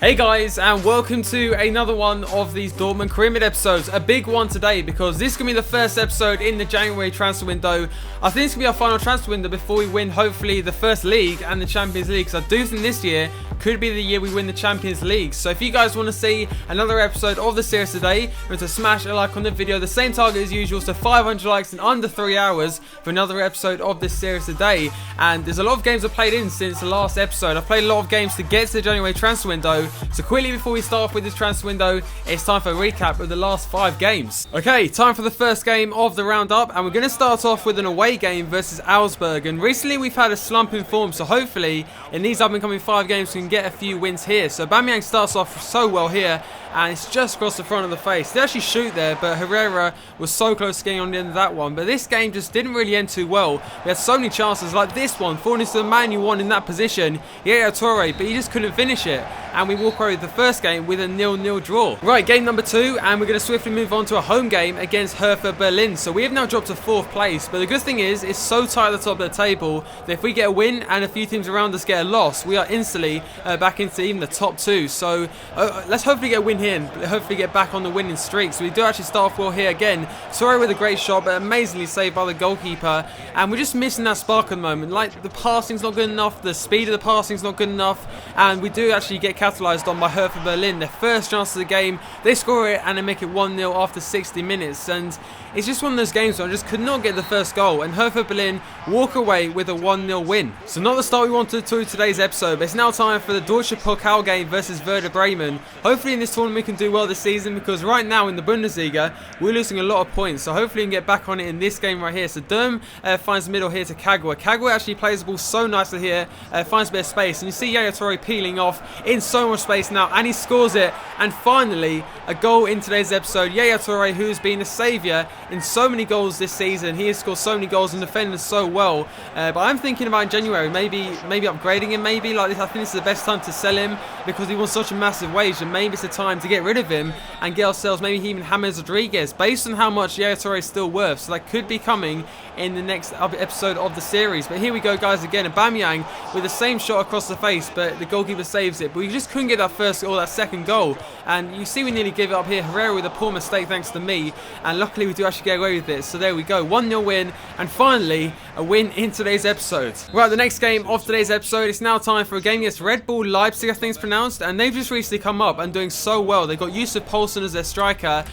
Hey guys, and welcome to another one of these Dortmund Career Mode episodes. A big one today because this is going to be the first episode in the January transfer window. I think it's going to be our final transfer window before we win hopefully the first league and the Champions League. Because I do think this year could be the year we win the Champions League. So if you guys want to see another episode of the series today, remember to smash a like on the video. The same target as usual, so 500 likes in under 3 hours for another episode of this series today. And there's a lot of games I've played in since the last episode. I've played a lot of games to get to the January transfer window. So quickly before we start off with this transfer window, it's time for a recap of the last 5 games. Okay, time for the first game of the roundup, and we're going to start off with an away game versus Augsburg. And recently we've had a slump in form, so hopefully in these up and coming 5 games we can get a few wins here. So Aubameyang starts off so well here, and it's just across the front of the face. They actually shoot there, but Herrera was so close to getting on the end of that one. But this game just didn't really end too well. We had so many chances like this one, falling into the man you want in that position, Yaya Toure, but he just couldn't finish it. And we walk away with the first game with a 0-0 draw. Right, game number 2, and we're going to swiftly move on to a home game against Hertha Berlin. So we have now dropped to 4th place, but the good thing is it's so tight at the top of the table that if we get a win and a few teams around us get a loss, we are instantly back into even the top 2. So let's hopefully get a win here and hopefully get back on the winning streak. So we do actually start off well here again. Toure with a great shot, but amazingly saved by the goalkeeper. And we're just missing that spark at the moment. Like, the passing's not good enough, the speed of the passing's not good enough, and we do actually get capitalised on by Hertha Berlin. Their first chance of the game, they score it and they make it 1-0 after 60 minutes. And it's just one of those games where I just could not get the first goal, and Hertha Berlin walk away with a 1-0 win. So not the start we wanted to today's episode, but it's now time for the Deutsche Pokal game versus Werder Bremen. Hopefully in this tournament we can do well this season, because right now in the Bundesliga we're losing a lot of points. So hopefully we can get back on it in this game right here. So Durm finds the middle here to Kagwa. Kagwa actually plays the ball so nicely here, finds a bit of space, and you see Yaya Toure peeling off in so much space now, and he scores it. And finally a goal in today's episode. Yaya Toure, who's been a saviour in so many goals this season. He has scored so many goals and defended so well. But I'm thinking about in January maybe upgrading him. Maybe like this, I think this is the best time to sell him because he wants such a massive wage, and maybe it's the time to get rid of him and get ourselves maybe even James Rodriguez based on how much Yaya Toure is still worth. So that could be coming in the next episode of the series. But here we go guys again. Aubameyang with the same shot across the face, but the goalkeeper saves it. But we just couldn't get that first or that second goal, and you see we nearly give it up here. Herrera with a poor mistake thanks to me, and luckily we do actually get away with it. So there we go, 1-0 win, and finally a win in today's episode. Right, the next game of today's episode, it's now time for a game against Red Bull Leipzig, I think it's pronounced, and they've just recently come up and doing so well. They've got Yusuf Poulsen as their striker.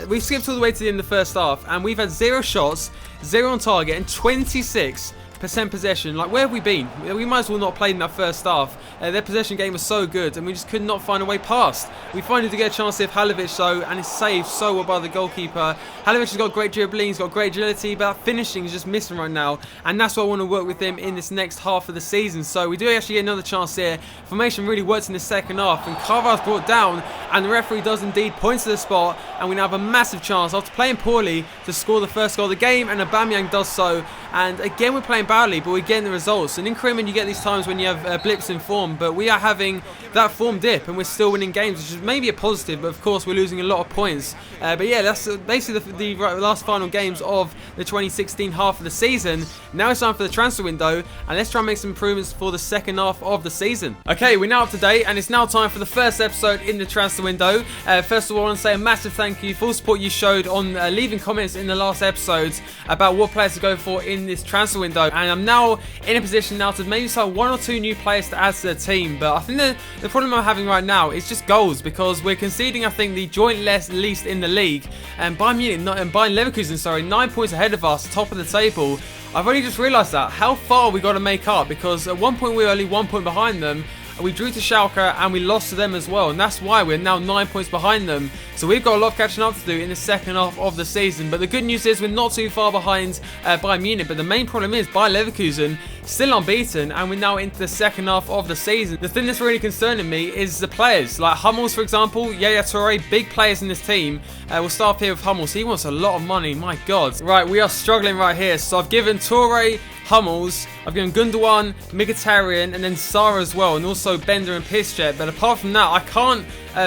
We've skipped all the way to the end of the first half, and we've had 0 shots, 0 on target, and 26% possession. Like, where have we been? We might as well not played in that first half. Their possession game was so good, and we just could not find a way past. We finally did get a chance to have Halovic though, and it's saved so well by the goalkeeper. Halovic has got great dribbling, he's got great agility, but that finishing is just missing right now, and that's why I want to work with him in this next half of the season. So we do actually get another chance here. Formation really works in the second half, and Carvalho's brought down, and the referee does indeed point to the spot, and we now have a massive chance after playing poorly to score the first goal of the game, and Aubameyang does so. And again, we're playing badly, but we're getting the results. And in Career Mode you get these times when you have blips in form, but we are having that form dip and we're still winning games, which is maybe a positive, but of course we're losing a lot of points. But yeah, that's basically the last final games of the 2016 half of the season. Now it's time for the transfer window, and let's try and make some improvements for the second half of the season. Okay, we're now up to date, and it's now time for the first episode in the transfer window. First of all, I want to say a massive thank you for the support you showed on leaving comments in the last episodes about what players to go for in this transfer window, and I'm now in a position now to maybe start 1 or 2 new players to add to the team. But I think the problem I'm having right now is just goals, because we're conceding, I think, the joint least in the league, and Bayern Leverkusen, 9 points ahead of us, top of the table. I've only just realised that. How far we got to make up, because at one point we were only 1 point behind them. We drew to Schalke and we lost to them as well, and that's why we're now 9 points behind them. So we've got a lot of catching up to do in the second half of the season. But the good news is we're not too far behind Bayern Munich. But the main problem is Bayer Leverkusen still unbeaten, and we're now into the second half of the season. The thing that's really concerning me is the players, like Hummels, for example. Yaya Toure, big players in this team. We'll start here with Hummels. He wants a lot of money, my God. Right, we are struggling right here. So I've given Toure, Hummels, I've given Gundogan, Mkhitaryan, and then Sarr as well, and also Bender and Piszczek. But apart from that, I can't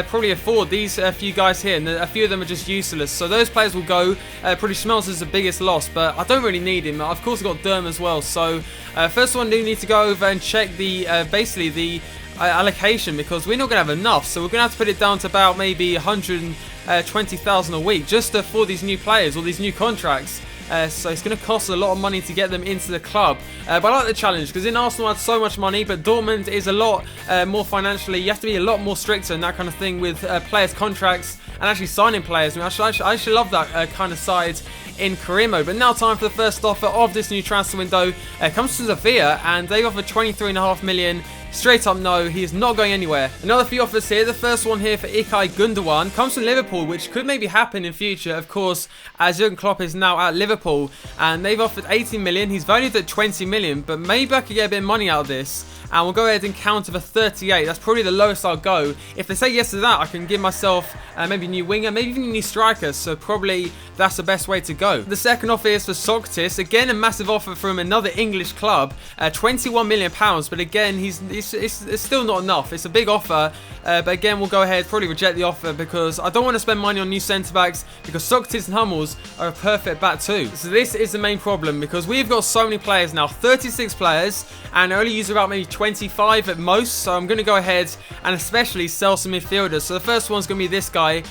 probably afford these few guys here, and a few of them are just useless. So those players will go. Probably Schmelz is the biggest loss, but I don't really need him. Of course, I've got Durm as well. So first one, I do need to go over and check the basically the allocation, because we're not going to have enough. So we're going to have to put it down to about maybe 120,000 a week just for these new players or these new contracts. So it's going to cost a lot of money to get them into the club. But I like the challenge, because in Arsenal I had so much money, but Dortmund is a lot more financially. You have to be a lot more stricter and that kind of thing with players' contracts and actually signing players. I mean, I actually love that kind of side in career mode. But now time for the first offer of this new transfer window. Comes to Sevilla, and they offer 23.5 million. Straight up no, he is not going anywhere. Another few offers here. The first one here for Ilkay Gundogan comes from Liverpool, which could maybe happen in future, of course, as Jurgen Klopp is now at Liverpool, and they've offered 18 million. He's valued at 20 million, but maybe I could get a bit of money out of this, and we'll go ahead and counter for 38. That's probably the lowest I'll go. If they say yes to that, I can give myself maybe a new winger, maybe even a new striker, so probably that's the best way to go. The second offer is for Socrates. Again, a massive offer from another English club, £21 million, but again, it's still not enough. It's a big offer, but again, we'll go ahead, probably reject the offer, because I don't want to spend money on new centre-backs, because Socrates and Hummels are a perfect back too. So this is the main problem, because we've got so many players now, 36 players, and I only use about maybe 25 at most, so I'm going to go ahead and especially sell some midfielders. So the first one's going to be this guy,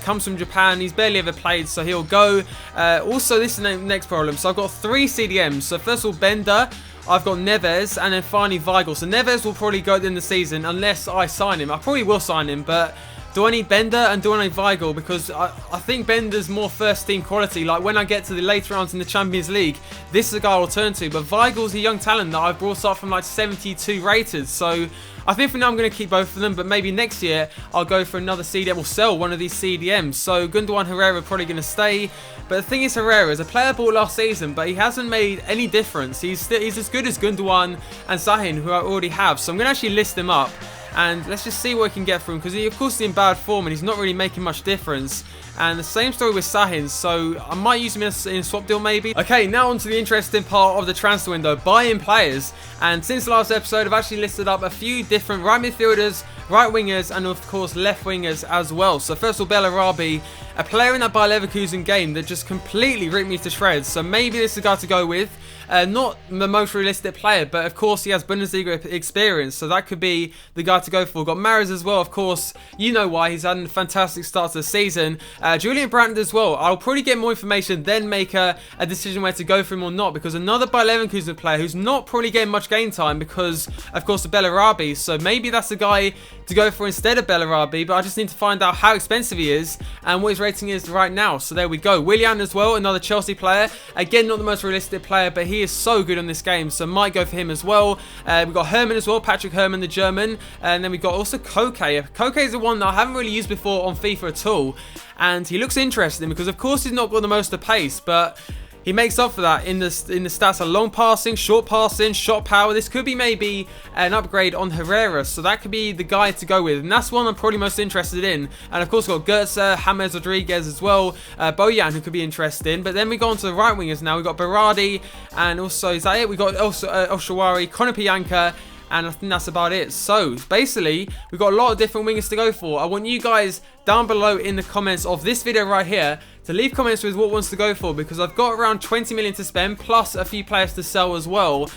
comes from Japan, he's barely ever played, so he'll go. Also, this is the next problem. So I've got 3 CDMs. So first of all, Bender, I've got Neves, and then finally Weigl. So Neves will probably go at the end of the season unless I sign him. I probably will sign him, but do I need Bender and do I need Weigl? Because I think Bender's more first team quality. Like when I get to the later rounds in the Champions League, this is a guy I'll turn to. But Weigl's a young talent that I've brought up from like 72 rated. So I think for now I'm going to keep both of them, but maybe next year I'll go for another CDM or sell one of these CDMs. So Gundogan, Herrera are probably going to stay. But the thing is, Herrera is a player bought last season, but he hasn't made any difference. He's as good as Gundogan and Sahin, who I already have. So I'm going to actually list them up, and let's just see what we can get from him, because he of course is in bad form and he's not really making much difference. And the same story with Sahin, so I might use him in a swap deal maybe. Okay, now on to the interesting part of the transfer window, buying players. And since the last episode, I've actually listed up a few different right midfielders, right wingers, and of course left wingers as well. So first of all, Bellarabi, a player in that Bayer Leverkusen game that just completely ripped me to shreds. So maybe this is a guy to go with. Not the most realistic player, but of course he has Bundesliga experience, so that could be the guy to go for. Got Mahrez as well, of course. You know why, he's had a fantastic start to the season. Julian Brandt as well. I'll probably get more information, then make a decision where to go for him or not, because another Bayer Leverkusen player who's not probably getting much game time because, of course, of Bellarabi. So maybe that's the guy to go for instead of Bellarabi, but I just need to find out how expensive he is and what his rating is right now. So there we go. Willian as well, another Chelsea player. Again, not the most realistic player, but he is so good on this game, so might go for him as well. We've got Herman as well, Patrick Herman, the German, and then we've got also Koke. Koke is the one that I haven't really used before on FIFA at all, and he looks interesting because of course he's not got the most of pace, but he makes up for that in the stats of long passing, short passing, shot power. This could be maybe an upgrade on Herrera, so that could be the guy to go with, and that's one I'm probably most interested in. And of course we've got Goetze, James Rodriguez as well, Bojan, who could be interesting. But then we go on to the right wingers now. We've got Berardi, and also, is that it? We've got also Oshawari, Conor Pianka, and I think that's about it. So basically, we've got a lot of different wingers to go for. I want you guys down below in the comments of this video right here to leave comments with what ones to go for, because I've got around 20 million to spend plus a few players to sell as well.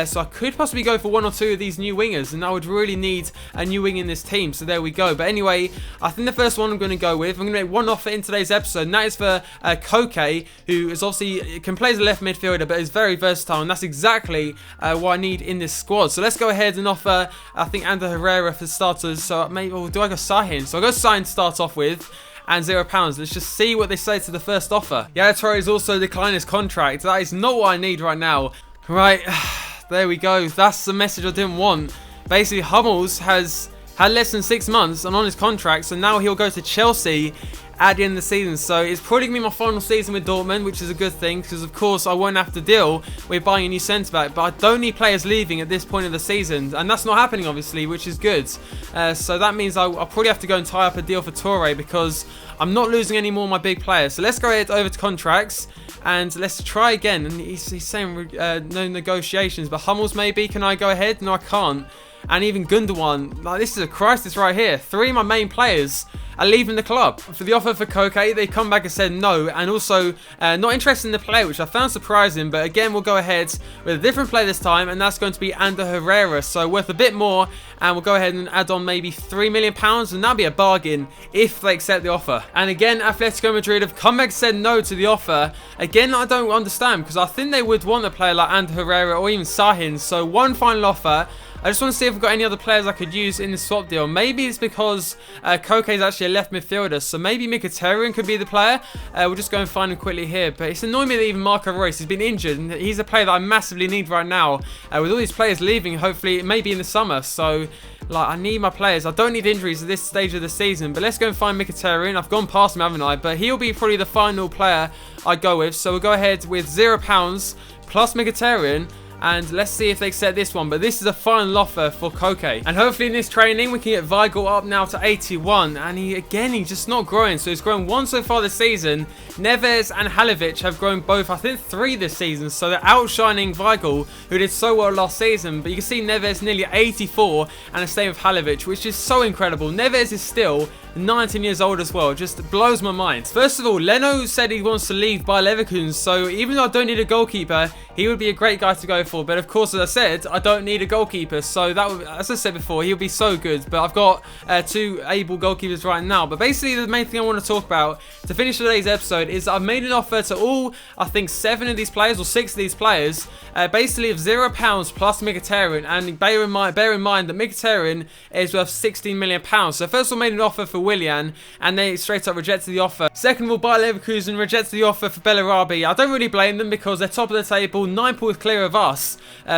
So I could possibly go for one or two of these new wingers, and I would really need a new wing in this team. So there we go. But anyway, I think the first one I'm going to go with, I'm going to make one offer in today's episode, and that is for Koke, who is obviously can play as a left midfielder, but is very versatile, and that's exactly what I need in this squad. So let's go ahead and offer, I think, Ander Herrera for starters. So maybe, or do I go Sahin? So I'll go Sahin to start off with, and £0. Let's just see what they say to the first offer. Yaya Toure is also declining his contract. That is not what I need right now. Right. There we go. That's the message I didn't want. Basically, Hummels has had less than 6 months and on his contract, so now he'll go to Chelsea at the end of the season. So it's probably going to be my final season with Dortmund, which is a good thing, because of course I won't have to deal with buying a new centre-back, but I don't need players leaving at this point of the season, and that's not happening obviously, which is good. So that means I'll probably have to go and tie up a deal for Toure, because I'm not losing any more of my big players. So let's go ahead over to contracts, and let's try again. And he's saying no negotiations, but Hummels maybe, can I go ahead? No, I can't. And even Gundogan, like, this is a crisis right here. 3 of my main players leaving the club. For the offer for Koke, they come back and said no, and also not interested in the player, which I found surprising. But again, we'll go ahead with a different player this time, and that's going to be Ander Herrera, so worth a bit more, and we'll go ahead and add on maybe £3 million, and that'll be a bargain if they accept the offer. And again, Atletico Madrid have come back and said no to the offer. Again, I don't understand, because I think they would want a player like Ander Herrera or even Sahin. So one final offer. I just want to see if we've got any other players I could use in the swap deal. Maybe it's because Koke is actually a left midfielder, so maybe Mkhitaryan could be the player. We'll just go and find him quickly here. But it's annoying me that even Marco Reus has been injured, and he's a player that I massively need right now. With all these players leaving, hopefully, maybe in the summer. So, like, I need my players. I don't need injuries at this stage of the season. But let's go and find Mkhitaryan. I've gone past him, haven't I? But he'll be probably the final player I go with. So we'll go ahead with £0 plus Mkhitaryan. And let's see if they accept this one. But this is a final offer for Koke. And hopefully in this training, we can get Weigl up now to 81. And he's just not growing. So he's grown 1 so far this season. Neves and Halovic have grown both, I think, 3 this season. So they're outshining Weigl, who did so well last season. But you can see Neves nearly 84. And the same with Halovic, which is so incredible. Neves is still 19 years old as well. Just blows my mind. First of all, Leno said he wants to leave Bayer Leverkusen. So even though I don't need a goalkeeper, he would be a great guy to go for. But of course, as I said, I don't need a goalkeeper, so that would, as I said before, he'll be so good. But I've got 2 able goalkeepers right now. But basically, the main thing I want to talk about to finish today's episode is I've made an offer to all, I think, 7 of these players or 6 of these players, basically of £0 plus Mkhitaryan. And bear in mind that Mkhitaryan is worth £16 million. So first of all, made an offer for Willian, and they straight up rejected the offer. Second of all, Bayer Leverkusen rejected the offer for Bellarabi. I don't really blame them because they're top of the table, 9 points clear of us.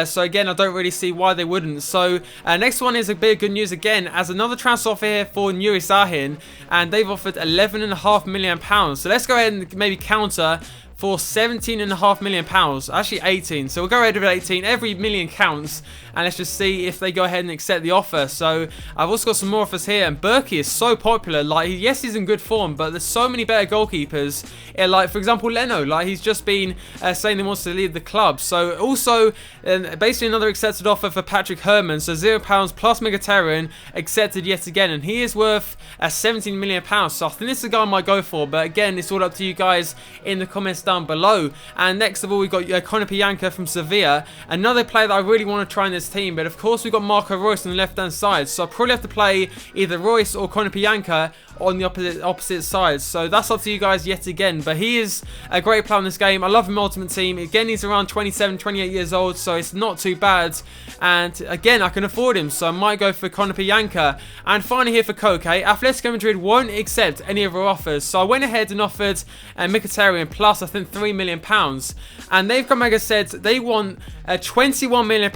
So again, I don't really see why they wouldn't. So next one is a bit of good news again, as another transfer offer here for Nuri Sahin, and they've offered £11.5 million. So let's go ahead and maybe counter for £17.5 million, actually 18. So we'll go ahead with 18. Every million counts, and let's just see if they go ahead and accept the offer. So I've also got some more offers here, and Berkey is so popular. Like, yes, he's in good form, but there's so many better goalkeepers. Like, for example, Leno, like, he's just been saying he wants to leave the club. So also, basically another accepted offer for Patrick Herman. So £0 plus Mkhitaryan accepted yet again, and he is worth £17 million. So I think this is a guy I might go for, but again, it's all up to you guys in the comments down below. And next of all, we've got Konoplyanka from Sevilla, another player that I really want to try in this team. But of course, we've got Marco Reus on the left hand side, so I'll probably have to play either Reus or Konoplyanka on the opposite sides. So that's up to you guys yet again. But he is a great player in this game. I love him Ultimate Team. Again, he's around 27, 28 years old, so it's not too bad. And again, I can afford him, so I might go for Konoplyanka. And finally here for Koke, Atletico Madrid won't accept any of our offers. So I went ahead and offered Mkhitaryan plus, I think, £3 million. And they've come back and said they want £21 million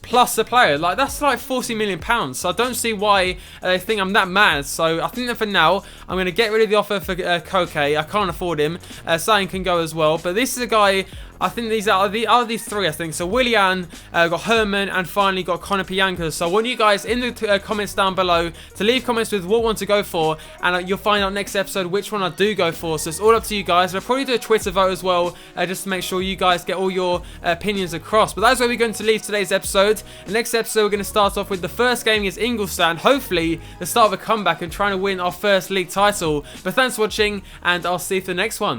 plus the player. Like, that's like £40 million. So I don't see why they think I'm that mad. So I think that for now, I'm going to get rid of the offer for Koke. I can't afford him. Sahin can go as well. But this is a guy, I think these are these 3, I think. So Willian, got Herman, and finally got Konoplyanka. So I want you guys in the comments down below to leave comments with what one to go for, and you'll find out next episode which one I do go for. So it's all up to you guys. I'll probably do a Twitter vote as well, just to make sure you guys get all your opinions across. But that's where we're going to leave today's episode. The next episode, we're going to start off with the first game against Ingolstadt. Hopefully, the start of a comeback and trying to win our first league title. But thanks for watching, and I'll see you for the next one.